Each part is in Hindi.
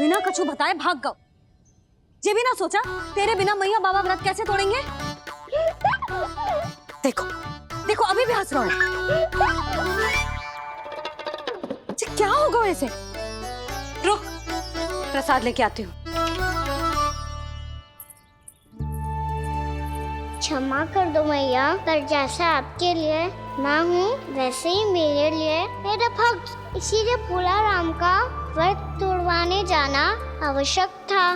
बिना कछु बताए भाग गओ। ये भी ना सोचा तेरे बिना मैया बाबा व्रत कैसे तोड़ेंगे। देखो देखो अभी भी हंस रहा हूं। क्या होगा ऐसे? रुक, प्रसाद लेके आती हूँ। क्षमा कर दो मैया, पर जैसा आपके लिए मैं हूँ वैसे ही मेरे लिए मेरा भक्त, इसीलिए पूरा राम का व्रत तोड़वाने जाना आवश्यक था।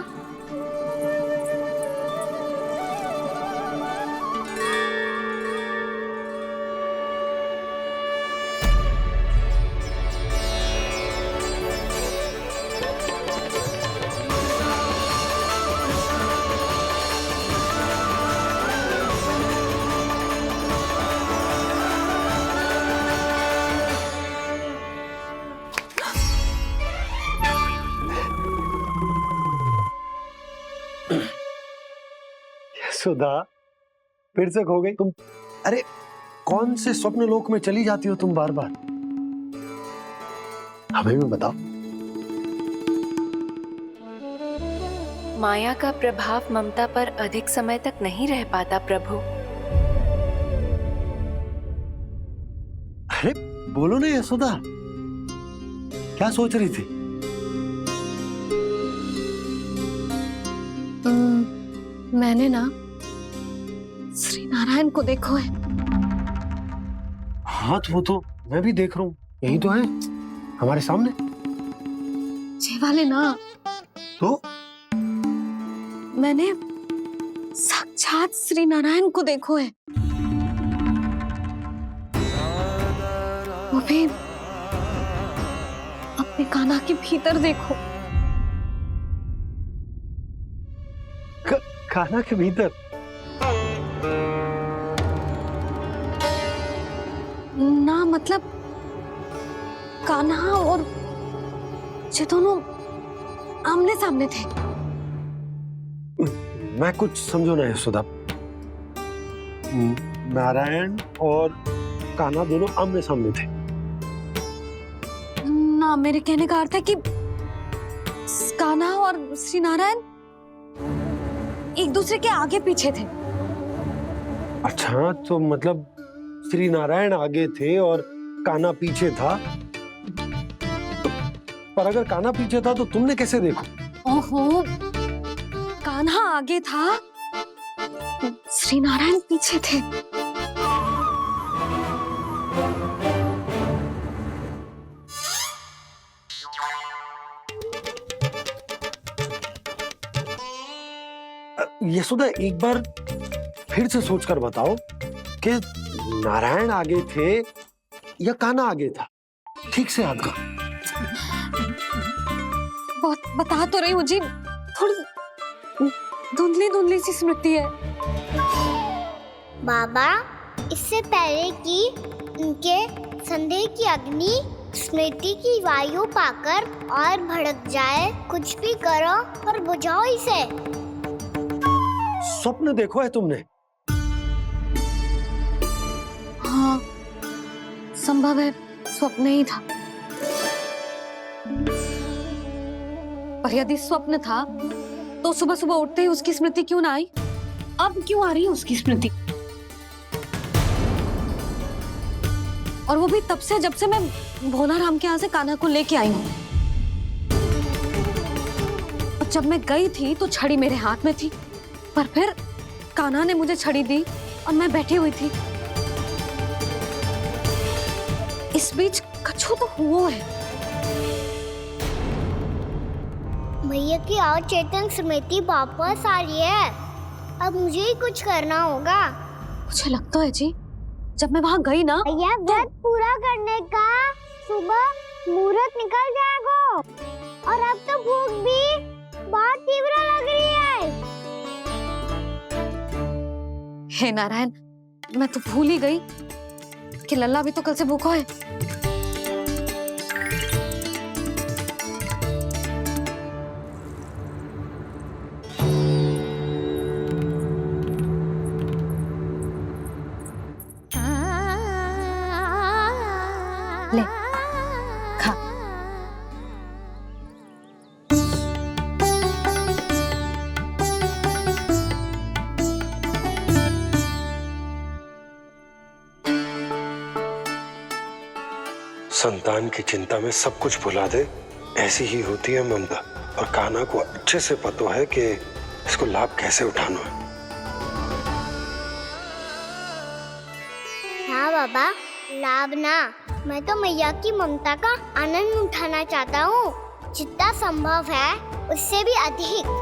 सुधा, फिर से खो गई तुम। अरे कौन से स्वप्न लोक में चली जाती हो तुम बार बार? हमें भी बताओ। माया का प्रभाव ममता पर अधिक समय तक नहीं रह पाता प्रभु। अरे बोलो ना यशोदा, क्या सोच रही थी? मैंने ना श्री नारायण को देखो है। हाँ तो वो तो मैं भी देख रहा हूँ, यही तो है हमारे सामने। ये वाले ना, तो मैंने साक्षात श्री नारायण को देखो है, वो भी अपने कान्हा के भीतर देखो। कान्हा के भीतर? ना मतलब कान्हा और ये दोनों आमने सामने थे। मैं कुछ समझो ना यशोदा। नारायण और कान्हा दोनों आमने सामने थे? ना, मेरे कहने का अर्थ है कि कान्हा और श्री नारायण एक दूसरे के आगे पीछे थे। अच्छा, तो मतलब श्री नारायण आगे थे और कान्हा पीछे था। पर अगर कान्हा पीछे था तो तुमने कैसे देखा? ओहो, कान्हा आगे था, श्री नारायण पीछे थे। यशोदा, एक बार फिर से सोचकर बताओ कि नारायण आगे थे या कान्हा आगे था? ठीक से याद करो। बहुत बता तो रही हूँ जी, थोड़ी धुंधली धुंधली सी स्मृति है। बाबा, इससे पहले कि उनके संदेह की अग्नि स्मृति की वायु पाकर और भड़क जाए, कुछ भी करो और बुझाओ इसे। स्वप्न देखो है तुमने? हाँ, संभव है स्वप्न ही था। पर यदि स्वप्न था तो सुबह सुबह उठते ही उसकी स्मृति क्यों ना आई? अब क्यों आ रही है उसकी स्मृति? और वो भी तब से जब से मैं भोला राम के यहाँ से कान्हा को लेके आई हूँ। जब मैं गई थी तो छड़ी मेरे हाथ में थी, पर फिर कान्हा ने मुझे छड़ी दी और मैं बैठी हुई थी। इस बीच कछु तो हुआ है। भैया की अचेतन स्मृति वापस आ रही है। अब मुझे ही कुछ करना होगा। मुझे लगता है जी, जब मैं वहां गई ना, भैया व्रत पूरा करने का सुबह मुहूर्त निकल जाएगा और अब तो भूख भी बहुत तीव्र लग रही है। हे नारायण, मैं तो भूल ही गई कि लल्ला भी तो कल से भूखा है। ले, खा। संतान की चिंता में सब कुछ भुला दे, ऐसी ही होती है ममता। और कान्हा को अच्छे से पता है कि इसको लाभ कैसे उठाना है। हाँ बाबा, लाभ ना, मैं तो मैया की ममता का आनंद उठाना चाहता हूँ, जितना संभव है उससे भी अधिक।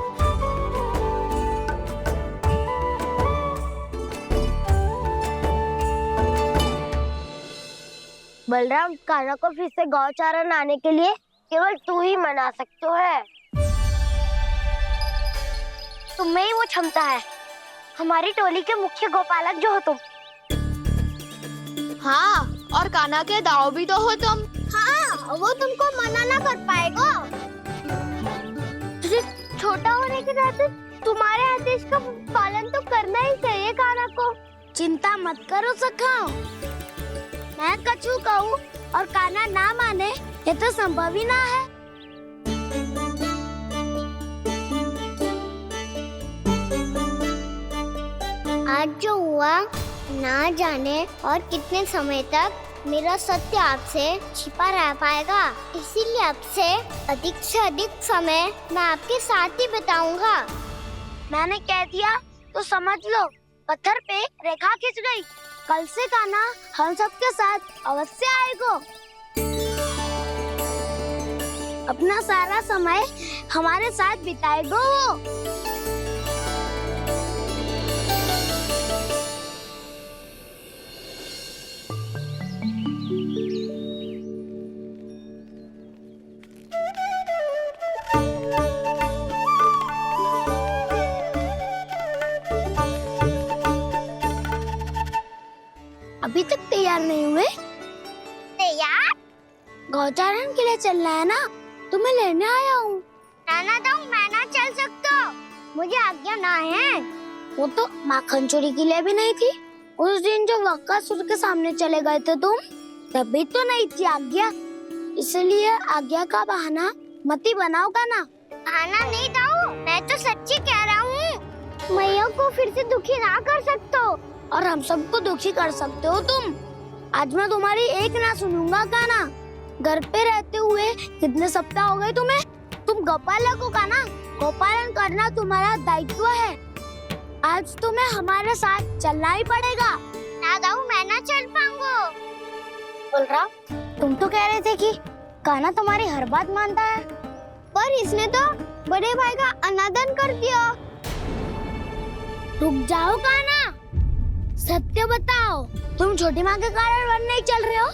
बलराम, कान्हा को फिर से गौचारण आने के लिए केवल तू ही मना सकते है। तुम्हें ही वो क्षमता है, हमारी टोली के मुख्य गोपालक जो हो तुम। हाँ, और कान्हा के दाव भी तो हो तुम। हाँ, वो तुमको मना ना कर पाएगा। तुझे छोटा होने के नाते तुम्हारे आदेश का पालन तो करना ही चाहिए कान्हा को। चिंता मत करो सखा, मैं कछु कहूँ और कान्हा ना माने, ये तो संभव ही ना है। आज जो हुआ ना जाने और कितने समय तक मेरा सत्य आपसे छिपा रह पाएगा, इसीलिए अब से अधिक समय मैं आपके साथ ही बिताऊंगा। मैंने कह दिया तो समझ लो, पत्थर पे रेखा खिंच गई। कल से कान्हा हम सबके साथ अवश्य आएगा। अपना सारा समय हमारे साथ बिताएगा वो। अभी तक तैयार नहीं हुए? तैयार? गौचारण के लिए चलना है ना, तुम्हें लेने आया हूँ। नाना दाऊ, मैं ना चल सकता, मुझे आज्ञा ना है। वो तो माखन चोरी के लिए भी नहीं थी। उस दिन जो वक्कासुर के सामने चले गए थे तुम, तभी तो नहीं थी आज्ञा। इसलिए आज्ञा का बहाना मत ही बनाओ ना। बहाना नहीं दाऊ, मैं तो सच्ची कह रहा हूँ। मैया को फिर से दुखी ना कर सकते हो। और हम सबको दुखी कर सकते हो तुम। आज मैं तुम्हारी एक ना सुनूंगा कान्हा। घर पे रहते हुए कितने सप्ताह हो गए तुम्हें? तुम गोपालक हो कान्हा, गोपालन करना तुम्हारा दायित्व है। आज तुम्हें हमारे साथ चलना ही पड़ेगा। ना दाऊ, मैं ना चल पाऊंगा। बलराम, तुम तो कह रहे थे कि कान्हा तुम्हारी हर बात मानता है, पर इसने तो बड़े भाई का अनादर कर दिया। रुक जाओ कान्हा, सत्य बताओ, तुम छोटी माँ के कारण वन नहीं चल रहे हो?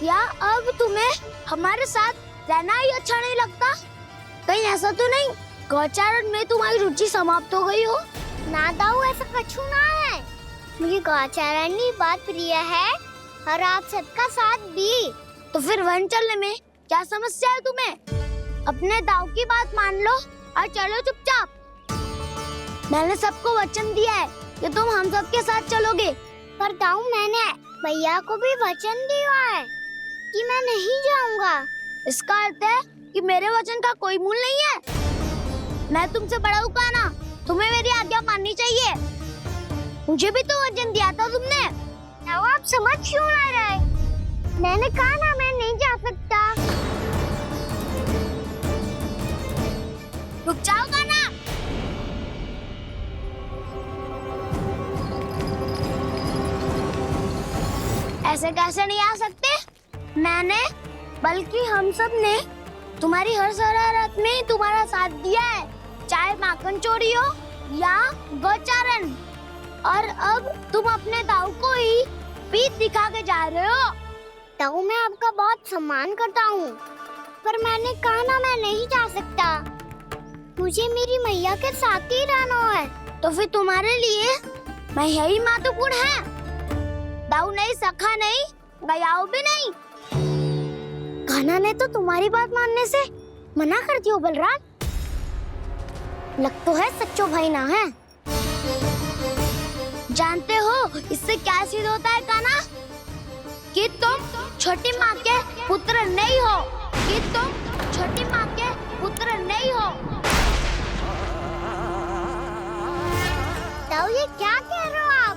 या अब तुम्हें हमारे साथ रहना ही अच्छा नहीं लगता? कहीं ऐसा तो नहीं गौचारण में तुम्हारी रुचि समाप्त हो गई हो? ना दाऊ, ऐसा कछु ना है। मुझे गौचारण की बात प्रिय है और आप सबका साथ भी। तो फिर वन चलने में क्या समस्या है तुम्हें? अपने दाऊ की बात मान लो और चलो चुपचाप। मैंने सबको वचन दिया है कि तुम हम सबके साथ चलोगे। पर दाऊ, मैंने भैया को भी वचन दिया है कि मैं नहीं जाऊंगा। इसका अर्थ है कि मेरे वचन का कोई मूल नहीं है। मैं तुमसे बड़ा हूँ कान्हा, तुम्हें मेरी आज्ञा माननी चाहिए। मुझे भी तो वचन दिया था तुमने। दाऊ, आप समझ क्यों ना रहे? मैंने कहा ना, मैं नहीं जा सकता। रुक जाओ कान्हा। ऐसे कैसे नहीं आ सकते? मैंने, बल्कि हम सब ने तुम्हारी हर शरारत में तुम्हारा साथ दिया है, चाहे माखन चोरी हो या गौचारण। और अब तुम अपने दाऊ को ही पीठ दिखा के जा रहे हो। दाऊ, मैं आपका बहुत सम्मान करता हूँ, पर मैंने कहा ना, मैं नहीं जा सकता। मुझे मेरी मैया के साथ ही रहना है। तो फिर तुम्हारे लिए मैं यही महत्वपूर्ण है। दाऊ नहीं, सखा नहीं, गयाऊ भी नहीं। कान्हा ने तो तुम्हारी बात मानने से मना कर दिया बलराम। लग तो है सच्चो भाई ना है। जानते हो इससे क्या सिद्ध होता है कान्हा? कि तुम छोटी माँ के पुत्र नहीं हो, कि तुम छोटी माँ के पुत्र नहीं हो। दाऊ, ये क्या कह रहे हो आप?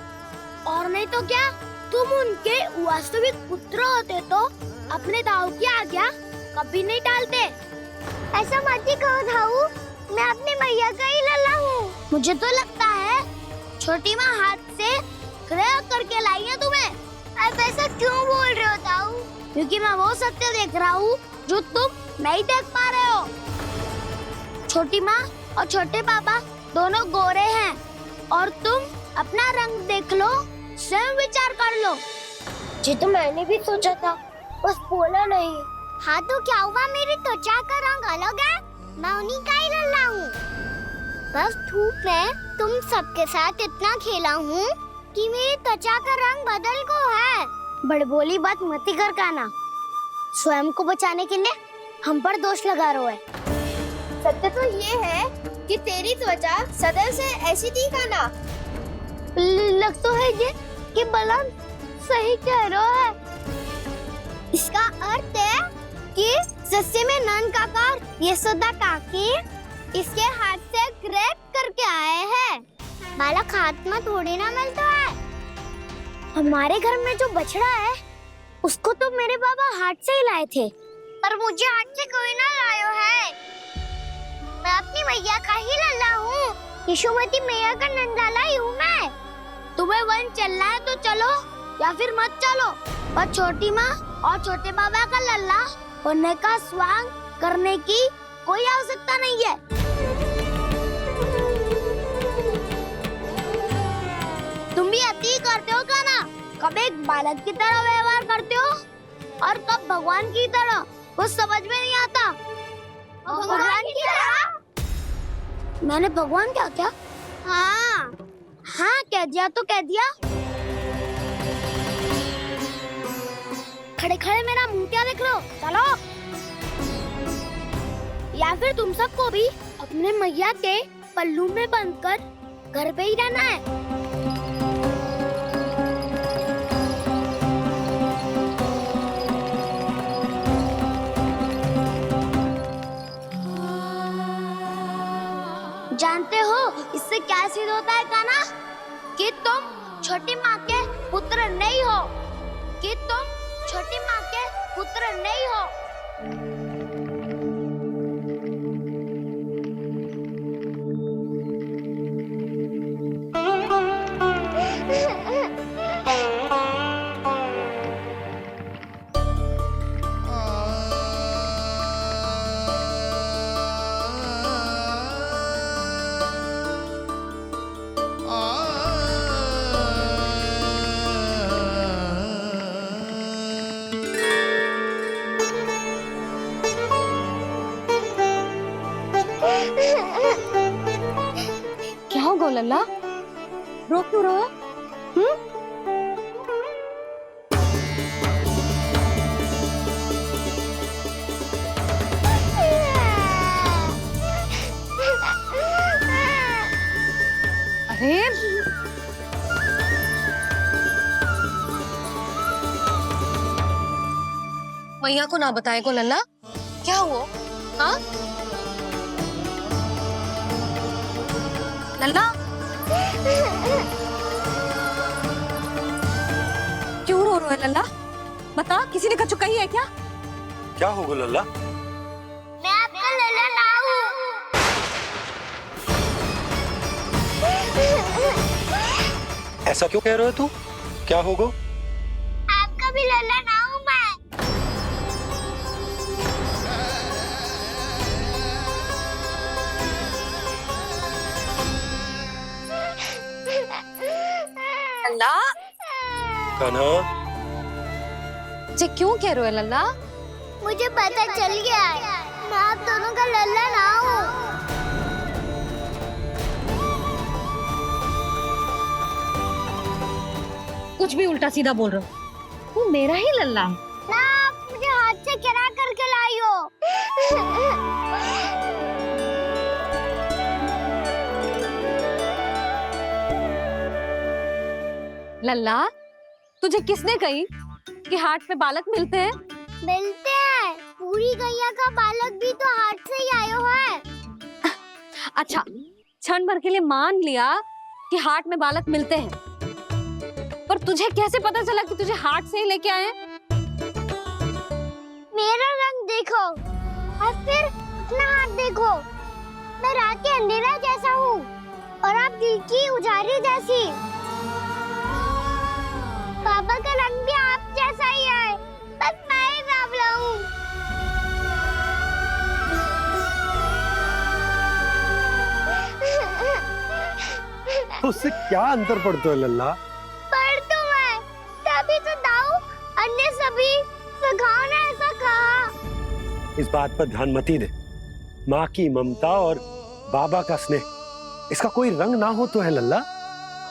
और नहीं तो क्या, तुम उनके वास्तविक पुत्र होते तो अपने दाऊ की आज्ञा कभी नहीं टालते। ऐसा मत ही कहो दाऊ, मैं अपनी मैया का ही लल्ला हूँ। मुझे तो लगता है छोटी माँ हाथ से ग्रह करके लाई है तुम्हें। अब ऐसा क्यों बोल रहे हो दाऊ? क्योंकि मैं वो सत्य देख रहा हूँ जो तुम नहीं देख पा रहे हो। छोटी माँ और छोटे पापा दोनों गोरे हैं और तुम अपना रंग देख लो, स्वयं विचार कर लो। जी तो मैंने भी सोचा था, बस बोला नहीं। हाँ तो क्या हुआ, मेरी त्वचा का रंग अलग है, मैं उन्हीं का ही लल्ला हूँ। बस धूप में तुम सबके साथ इतना खेला हूँ कि मेरी त्वचा का रंग बदल को है। बड़बोली बात मत कर काना, स्वयं को बचाने के लिए हम पर दोष लगा रहे है। सत्य तो ये है कि तेरी त्वचा सदैव से ऐसी थी काना। लग तो है ये कि बलम सही कह रहा है। इसका अर्थ है कि सस्य में नन काकार यशोदा काकी इसके हाथ से ग्रेप करके आए हैं। बालक हाथ में थोड़ी ना मिलता है। हमारे घर में जो बछड़ा है उसको तो मेरे बाबा हाथ से ही लाए थे, पर मुझे हाथ से कोई ना लायो है। मैं अपनी मैया का ही लल्ला हूँ, यशोमती मैया का नंदाला ही हूँ मैं। तुम्हें वन चलना है तो चलो या फिर मत चलो, पर छोटी माँ और छोटे बाबा का लल्ला होने का स्वांग करने की कोई आवश्यकता नहीं है। तुम भी अति करते हो काना, कब एक बालक की तरह व्यवहार करते हो और कब भगवान की तरह, कुछ समझ में नहीं आता। भगवान की तरह? मैंने भगवान क्या क्या? हाँ हाँ कह दिया तो कह दिया। खड़े खड़े मेरा मुंह क्या देख लो, चलो। या फिर तुम सबको भी अपने मैया के पल्लू में बंधकर घर पे ही रहना है। जानते हो इससे क्या सिद्ध होता है काना? कि तुम छोटी माँ के पुत्र नहीं हो, कि तुम छोटी माँ के पुत्र नहीं हो। क्या होगा लल्ला, रो क्यों रहा? अरे मैया को ना बताए को लल्ला, क्या हुआ? हाँ लल्ला, क्यों रो रहा है लल्ला? बता, किसी ने कछु कही है क्या? क्या होगा लल्ला? मैं आपका लल्ला ना हूँ। ऐसा क्यों कह रहे हो तू? क्या होगा? आपका भी लल्ला ना हूँ मैं। लल्ला, कान्हा, जे क्यों कह रहे हो लल्ला? मुझे पता चल गया है, मैं आप दोनों का लल्ला ना हूँ। कुछ भी उल्टा सीधा बोल रहे हो, तू मेरा ही लल्ला है। ना आप मुझे हाथ से गिरा करके लाई हो। लल्ला, तुझे किसने कही कि हाट पे बालक मिलते हैं? मिलते हैं, पूरी गैया का बालक भी तो हाथ से ही आयो है। अच्छा, क्षण भर के लिए मान लिया कि हाट में बालक मिलते हैं, पर तुझे कैसे पता चला कि तुझे हाट से ही लेके आए? अपना हाथ देखो, मैं रात के अंधेरा जैसा हूँ और आप दिल की उजाली जैसी। पापा का रंग भी आप जैसा ही है, बस मैं ही बावला हूँ। उससे क्या अंतर पड़ता है लल्ला? पर तो मैं तभी तो दाऊ अन्य सभी सखाओ ने ऐसा कहा। इस बात पर ध्यान मत ही दे। माँ की ममता और बाबा का स्नेह, इसका कोई रंग ना हो तो है लल्ला।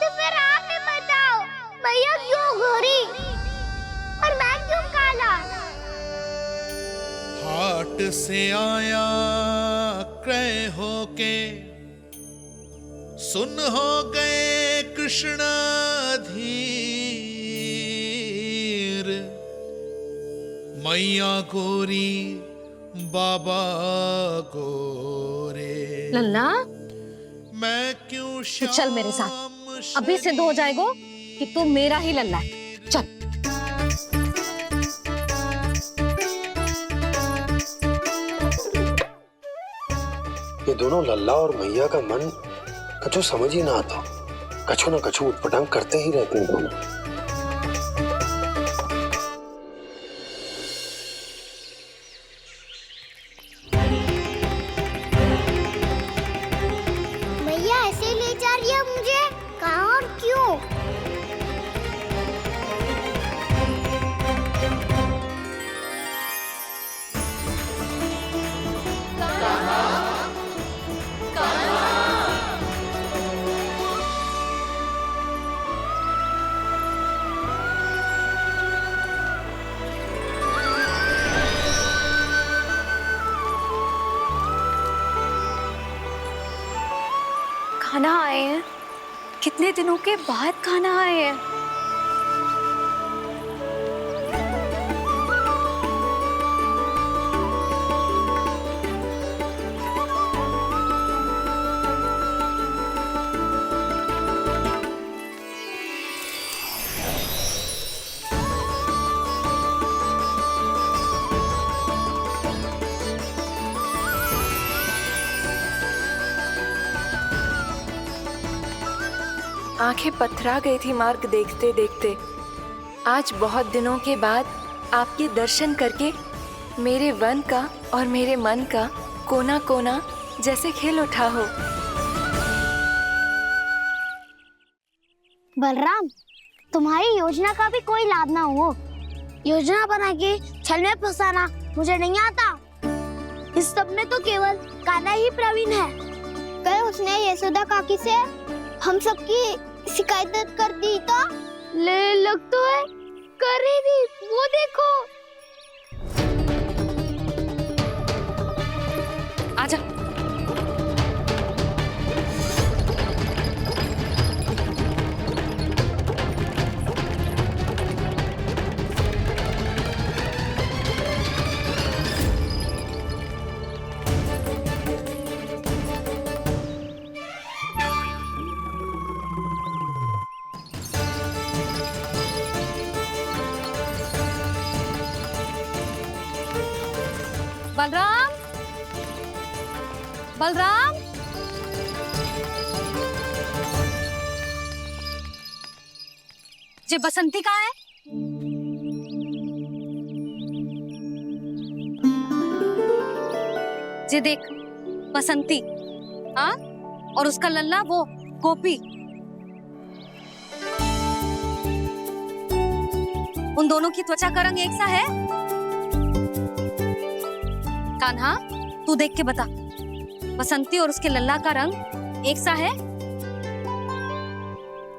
तो फिर आप ही बताओ, भैया क्यों गोरी और मैं क्यों काला? हाट से आया क्रय होके, सुन हो गए कृष्ण धीर। मैया गोरी बाबा गोरे, लल्ला मैं क्यों तो चल मेरे साथ, अभी सिद्ध हो जाएगा कि तू मेरा ही लल्ला है। चल। ये दोनों लल्ला और मैया का मन कछु समझ ही ना आता, कछु ना कछु उटपटांग करते ही रहते हैं दोनों। भैया ऐसे ले जा रही है मुझे, कहाँ और क्यों? खाना आए हैं, कितने दिनों के बाद खाना आए हैं। आंखें पथरा गई थी मार्ग देखते देखते। आज बहुत दिनों के बाद आपके दर्शन करके मेरे वन का और मेरे मन का कोना कोना जैसे खिल उठा हो। बलराम, तुम्हारी योजना का भी कोई लाभ ना हो। योजना बना के छल में फंसाना मुझे नहीं आता। इस सब में तो केवल कान्हा ही प्रवीण है। कल उसने यशोदा काकी से हम सबकी शिकायत कर दी तो ले लग तो है कर ही दी, वो देखो। आजा। बलराम, बलराम, ये बसंती कहाँ है? ये देख बसंती, हाँ, और उसका लल्ला वो गोपी। उन दोनों की त्वचा का रंग एक सा है? कान्हा, तू देख के बता, बसंती और उसके लल्ला का रंग एक सा है?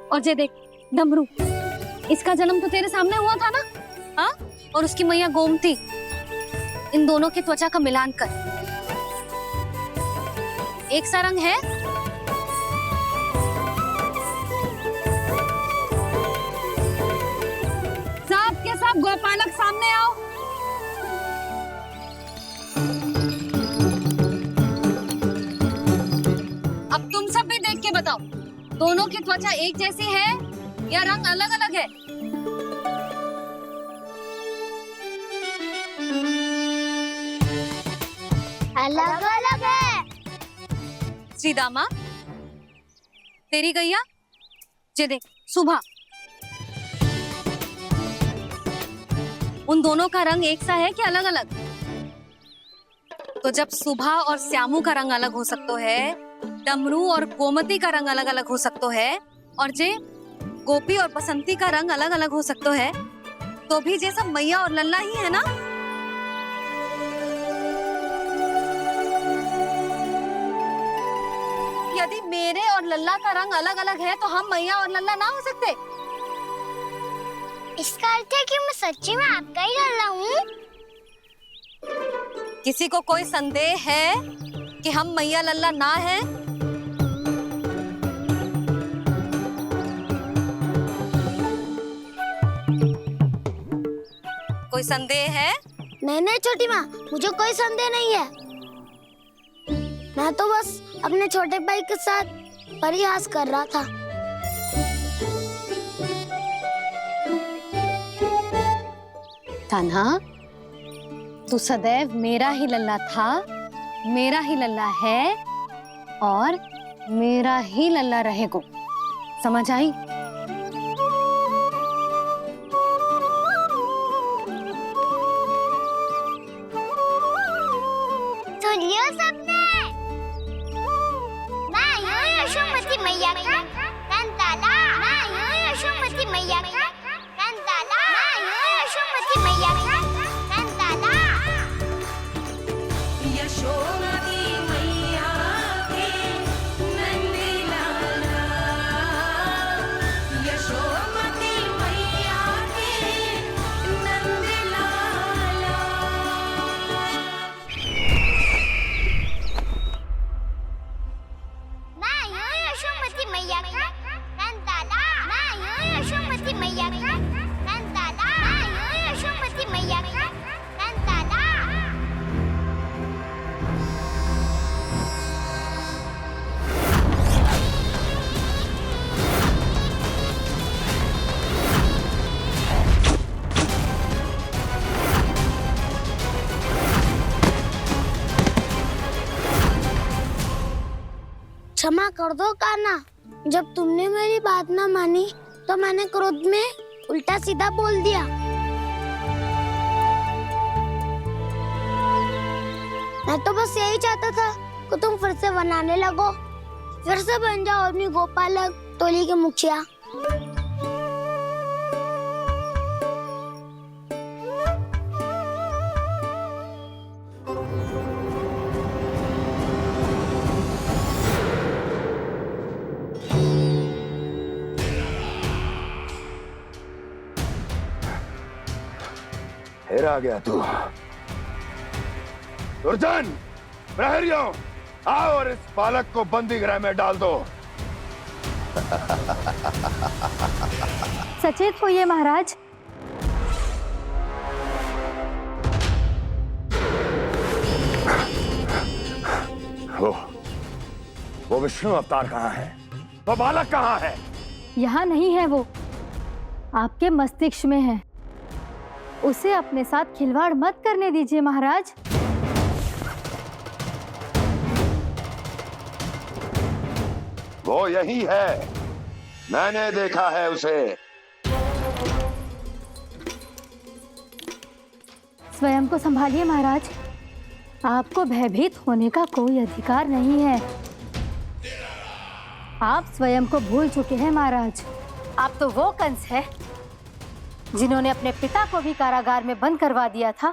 और ये देख डमरू, इसका जन्म तो तेरे सामने हुआ था ना, हाँ? और उसकी मैया गोमती, इन दोनों की त्वचा का मिलान कर, एक सा रंग है? सब के सब गोपालक सामने आओ। अब तुम सब भी देख के बताओ, दोनों की त्वचा एक जैसी है या रंग अलग अलग है? अलग अलग है। श्रीदामा, तेरी गैया जे देख सुबह, उन दोनों का रंग एक सा है कि अलग अलग? तो जब सुबह और श्यामू का रंग अलग हो सकता है, डमरू और गोमती का रंग अलग अलग हो सकता है, और जे गोपी और बसंती का रंग अलग अलग हो सकता है, तो भी जे सब मैया और लल्ला ही है ना? यदि मेरे और लल्ला का रंग अलग अलग है तो हम मैया और लल्ला ना हो सकते? इसका अर्थ है कि मैं सच्ची में आपका ही लल्ला हूँ। किसी को कोई संदेह है कि हम मैया लल्ला ना हैं? कोई संदेह है? नहीं छोटी माँ, मुझे कोई संदेह नहीं है। मैं तो बस अपने छोटे भाई के साथ परिहास कर रहा था। कान्हा, तू सदैव मेरा ही लल्ला था, मेरा ही लल्ला है और मेरा ही लल्ला रहेगा। समझ आई? सुन लियो सबने, मैं हूँ यशोमती मैया का कंताला। मैं हूँ यशोमती मैया का कंताला। मैं हूँ यशोमती मैया का कंताला। यशोमती मैया के नंदी लाला, यशोमती मैया के नंदी लाला। मैं हूँ यशोमती मैया का कंताला। मैं हूँ यशोमती मैया का कंताला। मैं हूँ यशोमती मैया का कंताला। क्षमा कर दो कान्हा, जब तुमने मेरी बात ना मानी तो मैंने क्रोध में उल्टा सीधा बोल दिया। मैं तो बस यही चाहता था कि तुम फिर से बनाने लगो, फिर से बन जाओ अपनी गोपालक टोली के मुखिया। फिर आ गया तू। दुर्जन, प्रहरियों, आओ और इस बालक को बंदी गृह में डाल दो। सचेत होइए महाराज। वो विष्णु अवतार कहाँ है? वो बालक कहाँ है? यहाँ नहीं है, वो आपके मस्तिष्क में है। उसे अपने साथ खिलवाड़ मत करने दीजिए महाराज। वो यही है, मैंने देखा है उसे। स्वयं को संभालिए महाराज, आपको भयभीत होने का कोई अधिकार नहीं है। आप स्वयं को भूल चुके हैं महाराज। आप तो वो कंस है जिन्होंने अपने पिता को भी कारागार में बंद करवा दिया था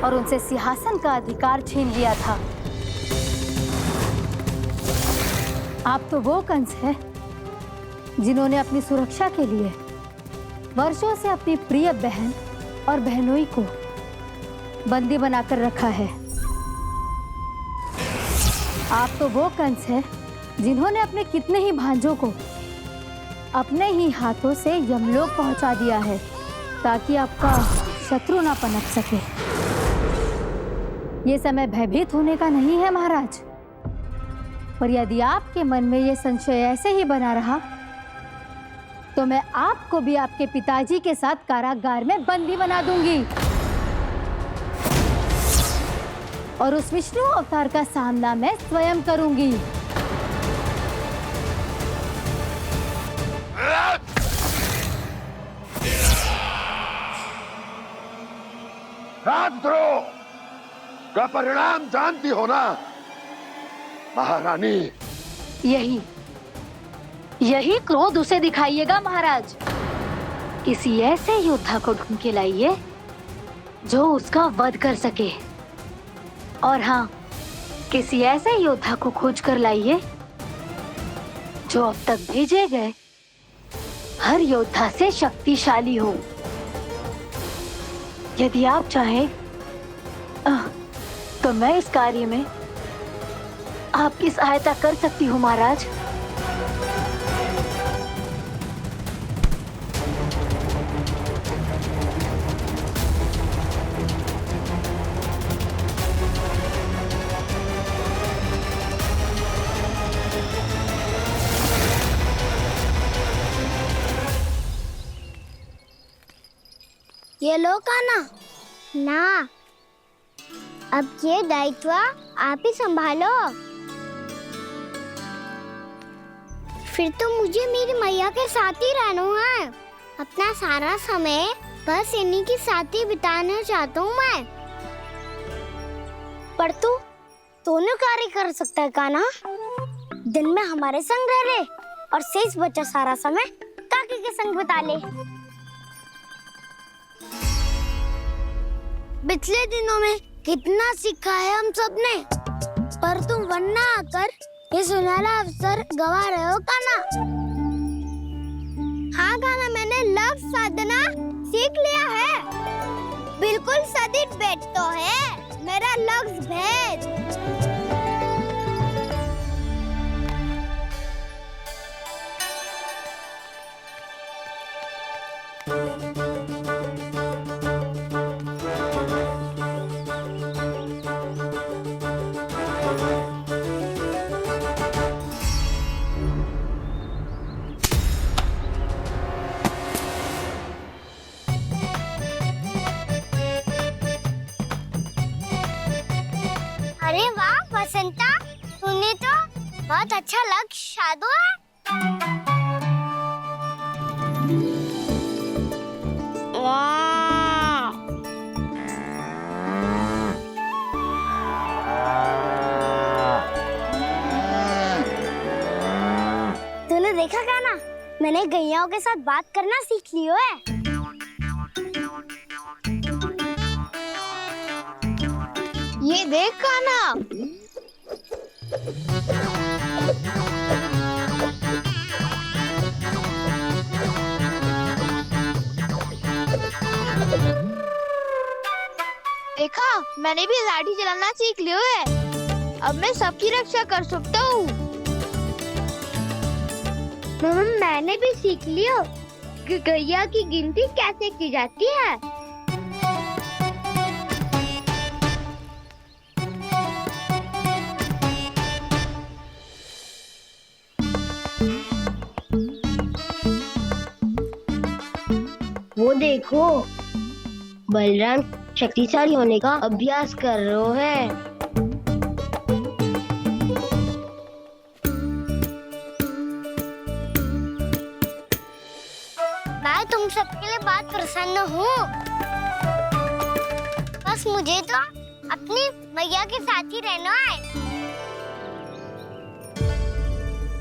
और उनसे सिंहासन का अधिकार छीन लिया था। आप तो वो कंस है जिन्होंने अपनी सुरक्षा के लिए वर्षों से अपनी प्रिय बहन और बहनोई को बंदी बनाकर रखा है। आप तो वो कंस है जिन्होंने अपने कितने ही भांजों को अपने ही हाथों से यमलोक पहुंचा दिया है ताकि आपका शत्रु ना पनप सके। ये समय भयभीत होने का नहीं है महाराज, पर यदि आपके मन में ये संशय ऐसे ही बना रहा तो मैं आपको भी आपके पिताजी के साथ कारागार में बंदी बना दूंगी और उस विष्णु अवतार का सामना मैं स्वयं करूंगी। राजद्रोह का परिणाम जानती हो ना महारानी? यही क्रोध उसे दिखाइएगा महाराज। किसी ऐसे योद्धा को ढूंढ के लाइए जो उसका वध कर सके। और हाँ, किसी ऐसे योद्धा को खोज कर लाइए जो अब तक भेजे गए हर योद्धा से शक्तिशाली हो। यदि आप चाहें तो मैं इस कार्य में आपकी सहायता कर सकती हूँ महाराज। ये लो कान्हा। ना, अब ये दायित्व आप ही संभालो। फिर तो मुझे मेरी मैया के साथ ही रहना है। अपना सारा समय बस इन्हीं के साथ ही बिताना चाहता हूँ मैं। पर तू दोनों कार्य कर सकता है कान्हा। दिन में हमारे संग रह ले और शेष बचा सारा समय काकी के संग बिता ले। पिछले दिनों में कितना सीखा है हम सब ने, पर तुम वरना आकर ये सुनहरा अवसर गवा रहे हो कान्हा। हाँ कान्हा, मैंने लव साधना सीख लिया है। बिल्कुल सदित भेद तो है मेरा लफ्ज भेद। अरे वाह बसंता, तूने तो बहुत अच्छा लक्ष्य साधा है। वाह! तूने देखा कान्हा, मैंने गैयाओं के साथ बात करना सीख लियो है। ये देख कान्हा, देखा मैंने भी लाठी चलाना सीख लियो है। अब मैं सबकी रक्षा कर सकता हूँ। मैंने भी सीख लियो कि गैया की गिनती कैसे की जाती है। वो देखो, बलराम शक्तिशाली होने का अभ्यास कर रहे हैं। मैं तुम सबके लिए बहुत प्रसन्न हूँ। बस मुझे तो अपनी मैया के साथ ही रहना है।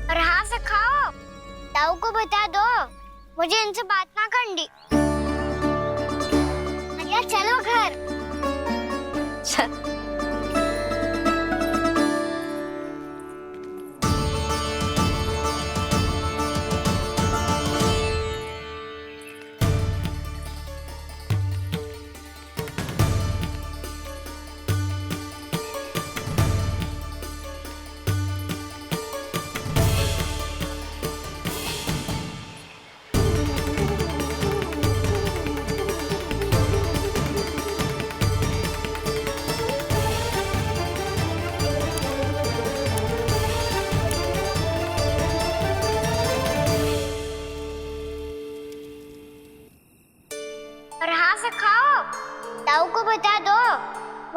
और हाँ सखाओ, ताऊ को बता दो मुझे इनसे बात ना करनी। मैया चलो घर। चल।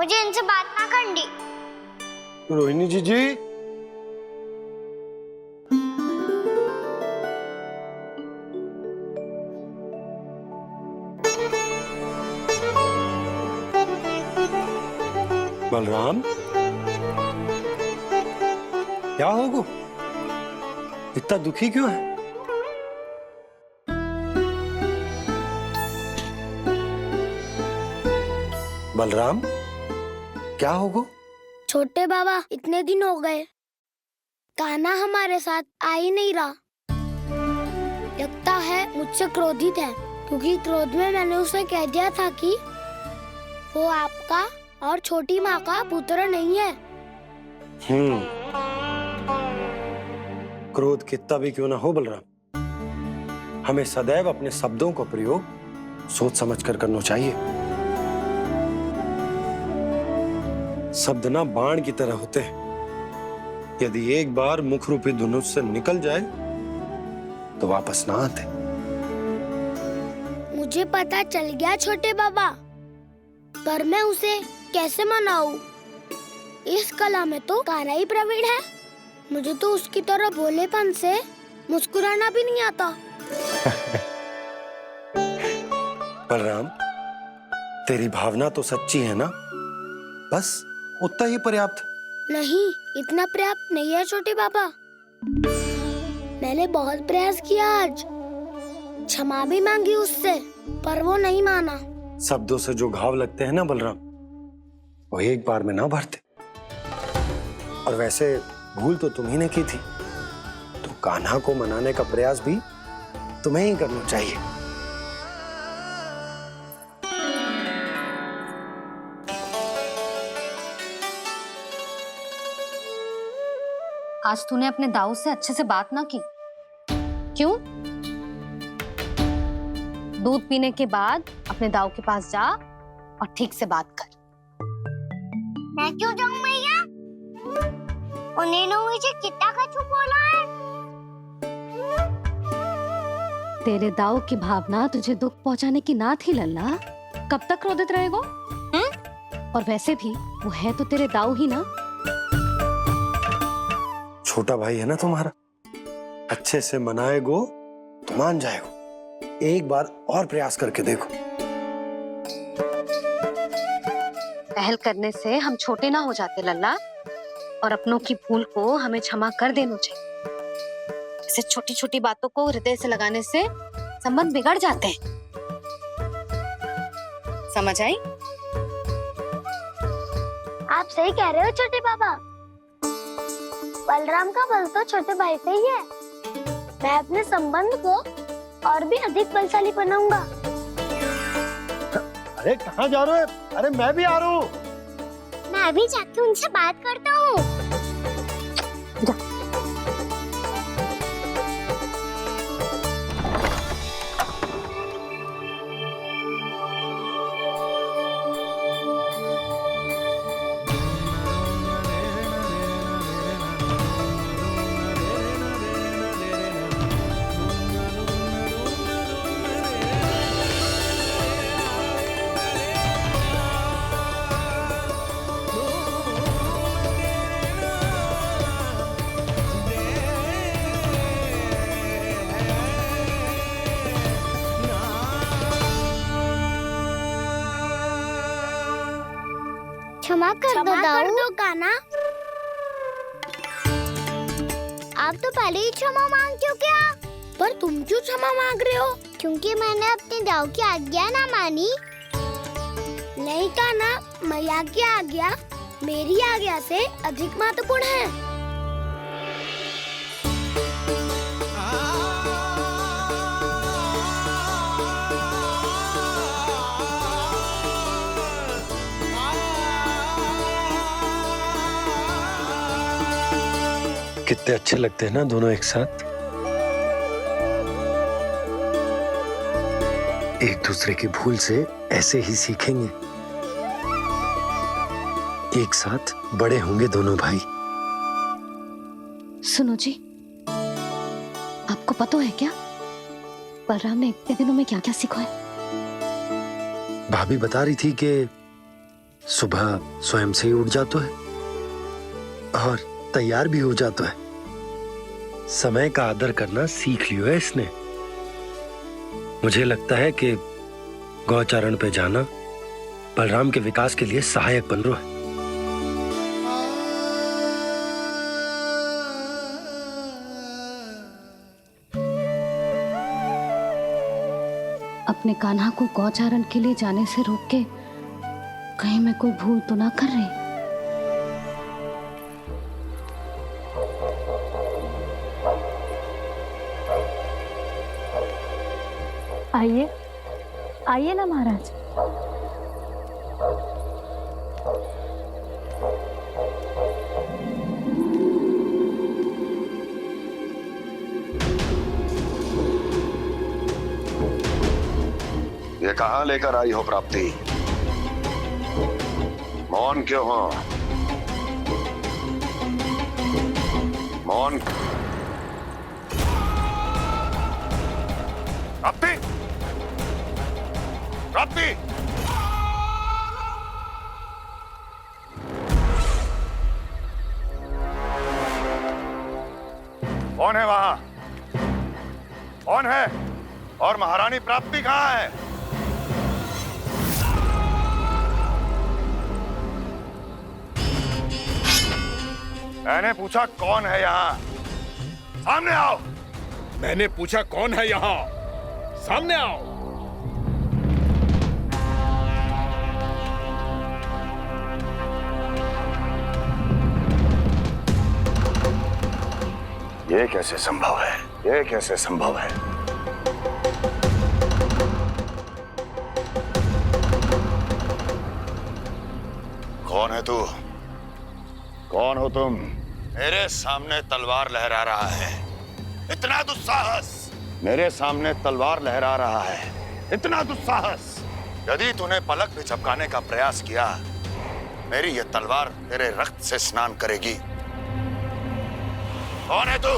मुझे इनसे बात ना करनी। रोहिणी जी बलराम, क्या होगा? इतना दुखी क्यों है? बलराम, क्या होगा? छोटे बाबा, इतने दिन हो गए कान्हा हमारे साथ आ ही नहीं रहा। लगता है मुझसे क्रोधित है, क्योंकि क्रोध में मैंने उसे कह दिया था कि वो आपका और छोटी माँ का पुत्र नहीं है। क्रोध कितना भी क्यों ना हो बलराम, हमें सदैव अपने शब्दों का प्रयोग सोच समझकर करना चाहिए। शब्द ना बाण की तरह होते हैं, यदि एक बार मुख रूपी धनुष से निकल जाए तो वापस ना आते। मुझे पता चल गया छोटे बाबा, पर मैं उसे कैसे मनाऊं? इस कला में तो कान्हा ही प्रवीण है। मुझे तो उसकी तरह भोलेपन से मुस्कुराना भी नहीं आता। बलराम, तेरी भावना तो सच्ची है ना, बस उतना ही पर्याप्त। नहीं, इतना पर्याप्त नहीं है छोटे बाबा। मैंने बहुत प्रयास किया आज, क्षमा भी मांगी उससे, पर वो नहीं माना। शब्दों से जो घाव लगते हैं ना बलराम, वो एक बार में ना भरते। और वैसे भूल तो तुम्ही ने की थी, तो कान्हा को मनाने का प्रयास भी तुम्हें ही करना चाहिए। आज तूने अपने दाऊ से अच्छे से बात ना की, क्यों? दूध पीने के बाद अपने दाऊ के पास जा और ठीक से बात कर। मैं क्यों जाऊं मैया? उन्होंने मुझे कितना कछु बोला है। तेरे दाऊ की भावना तुझे दुख पहुंचाने की ना थी लल्ला। कब तक क्रोधित रहेगो? और वैसे भी वो है तो तेरे दाऊ ही ना। छोटा भाई है ना तुम्हारा, अच्छे से मनाएगो तो मान जाएगो। एक बार और प्रयास करके देखो। पहल करने से हम छोटे ना हो जाते लल्ला, और अपनों की भूल को हमें क्षमा कर देना चाहिए। ऐसे छोटी छोटी बातों को हृदय से लगाने से संबंध बिगड़ जाते हैं। समझ आई? आप सही कह रहे हो छोटे बाबा। बलराम का बल तो छोटे भाई से ही है। मैं अपने संबंध को और भी अधिक बलशाली बनाऊंगा। अरे कहाँ जा रहे हो? अरे मैं भी आ रहा हूँ। मैं भी जाके उनसे बात करता हूँ। क्षमा कर दो कान्हा। आप तो पहले ही क्षमा मांगते हो क्या? पर तुम क्यों क्षमा मांग रहे हो? क्योंकि मैंने अपने दाऊ की आज्ञा ना मानी। नहीं कान्हा, मैया की आज्ञा मेरी आज्ञा से अधिक महत्वपूर्ण है। कितने अच्छे लगते हैं ना दोनों एक साथ। एक दूसरे की भूल से ऐसे ही सीखेंगे। एक साथ बड़े होंगे दोनों भाई। सुनो जी, आपको पता है क्या बलराम ने इतने दिनों में क्या क्या सीखा है? भाभी बता रही थी कि सुबह स्वयं से ही उठ जाता है और तैयार भी हो जाता है। समय का आदर करना सीख लियो है इसने। मुझे लगता है कि गौचारण पे जाना बलराम के विकास के लिए सहायक बन रहा है। अपने कान्हा को गौचारण के लिए जाने से रोक के कहीं मैं कोई भूल तो ना कर रही। आइए आइए ना महाराज। ये कहाँ लेकर आई हो प्राप्ति? मौन क्यों हो? मौन। प्राप्ति, प्राप्ति, कौन है वहां? कौन है? और महारानी प्राप्ति कहाँ है? मैंने पूछा कौन है यहाँ? सामने आओ। मैंने पूछा कौन है यहाँ? सामने आओ। ये कैसे संभव है? ये कैसे संभव है? कौन है तू? कौन हो तुम? मेरे सामने तलवार लहरा रहा है। इतना दुस्साहस! मेरे सामने तलवार लहरा रहा है। इतना दुस्साहस! यदि तूने पलक भी झपकाने का प्रयास किया, मेरी ये तलवार तेरे रक्त से स्नान करेगी। कौन है तू?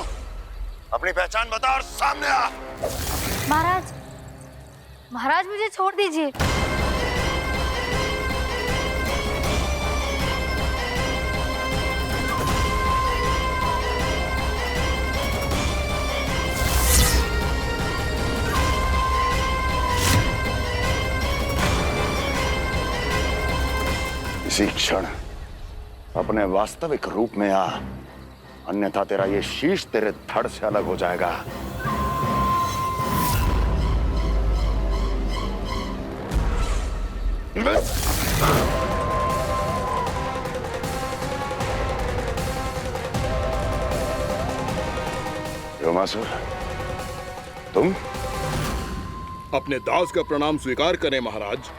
अपनी पहचान बता और सामने आ। महाराज, महाराज मुझे छोड़ दीजिए। इसी क्षण अपने वास्तविक रूप में आ, अन्यथा तेरा ये शीश तेरे धड़ से अलग हो जाएगा। योमासुर, तुम? अपने दास का प्रणाम स्वीकार करें महाराज।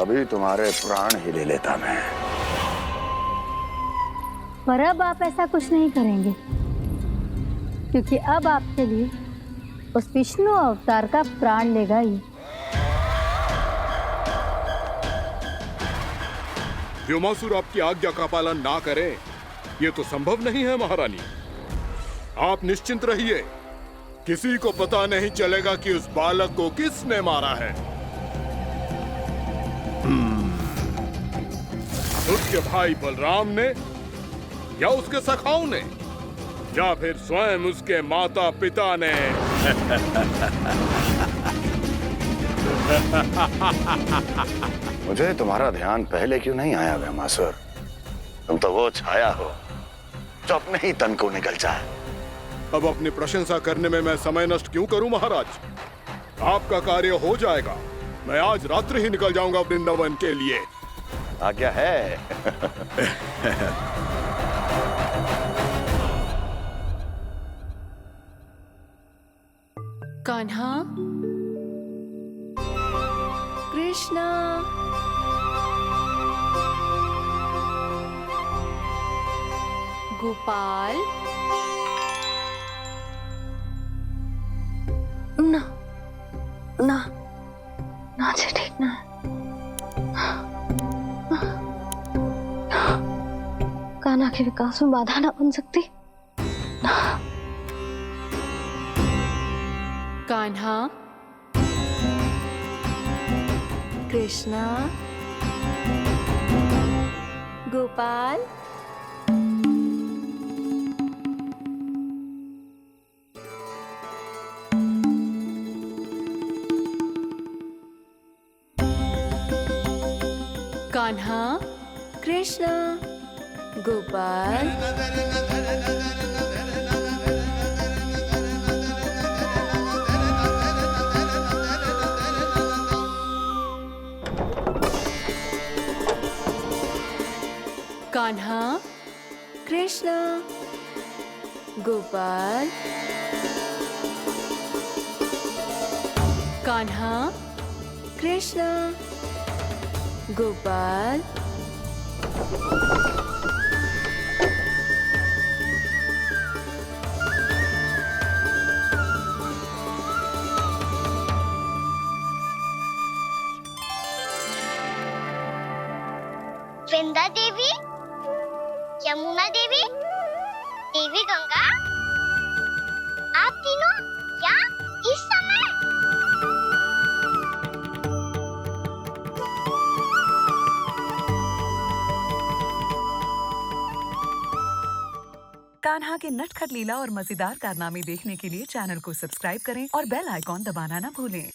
अभी तुम्हारे प्राण ही ले लेता मैं। पर अब आप ऐसा कुछ नहीं करेंगे, क्योंकि अब आपके लिए उस विष्णु अवतार का प्राण लेगा ही। व्योमासुर आपकी आज्ञा का पालन ना करें, ये तो संभव नहीं है महारानी। आप निश्चिंत रहिए, किसी को पता नहीं चलेगा कि उस बालक को किसने मारा है। उसके भाई बलराम ने, या उसके सखाओं ने, या फिर स्वयं उसके माता पिता ने। मुझे तुम्हारा ध्यान पहले क्यों नहीं आया व्योमासुर? तुम तो वो छाया हो जो अपने ही तन को निगल जाए। अब अपनी प्रशंसा करने में मैं समय नष्ट क्यों करूं महाराज? आपका कार्य हो जाएगा। मैं आज रात्रि ही निकल जाऊंगा वृंदावन के लिए। आज्ञा है। कान्हा, कृष्णा, गोपाल। ना ना ना जी, ठीक ना। कान्हा के विकास में बाधा ना बन सकती। कान्हा, कृष्णा, गोपाल, कान्हा, कृष्णा, गोपाल, कान्हा, कृष्णा, गोपाल, कान्हा, कृष्णा, गोपाल, वृंदा देवी, यमुना देवी, देवी गंगा, आप तीनों यहाँ इस समय? कान्हा के नटखट लीला और मजेदार कारनामे देखने के लिए चैनल को सब्सक्राइब करें और बेल आइकॉन दबाना ना भूलें।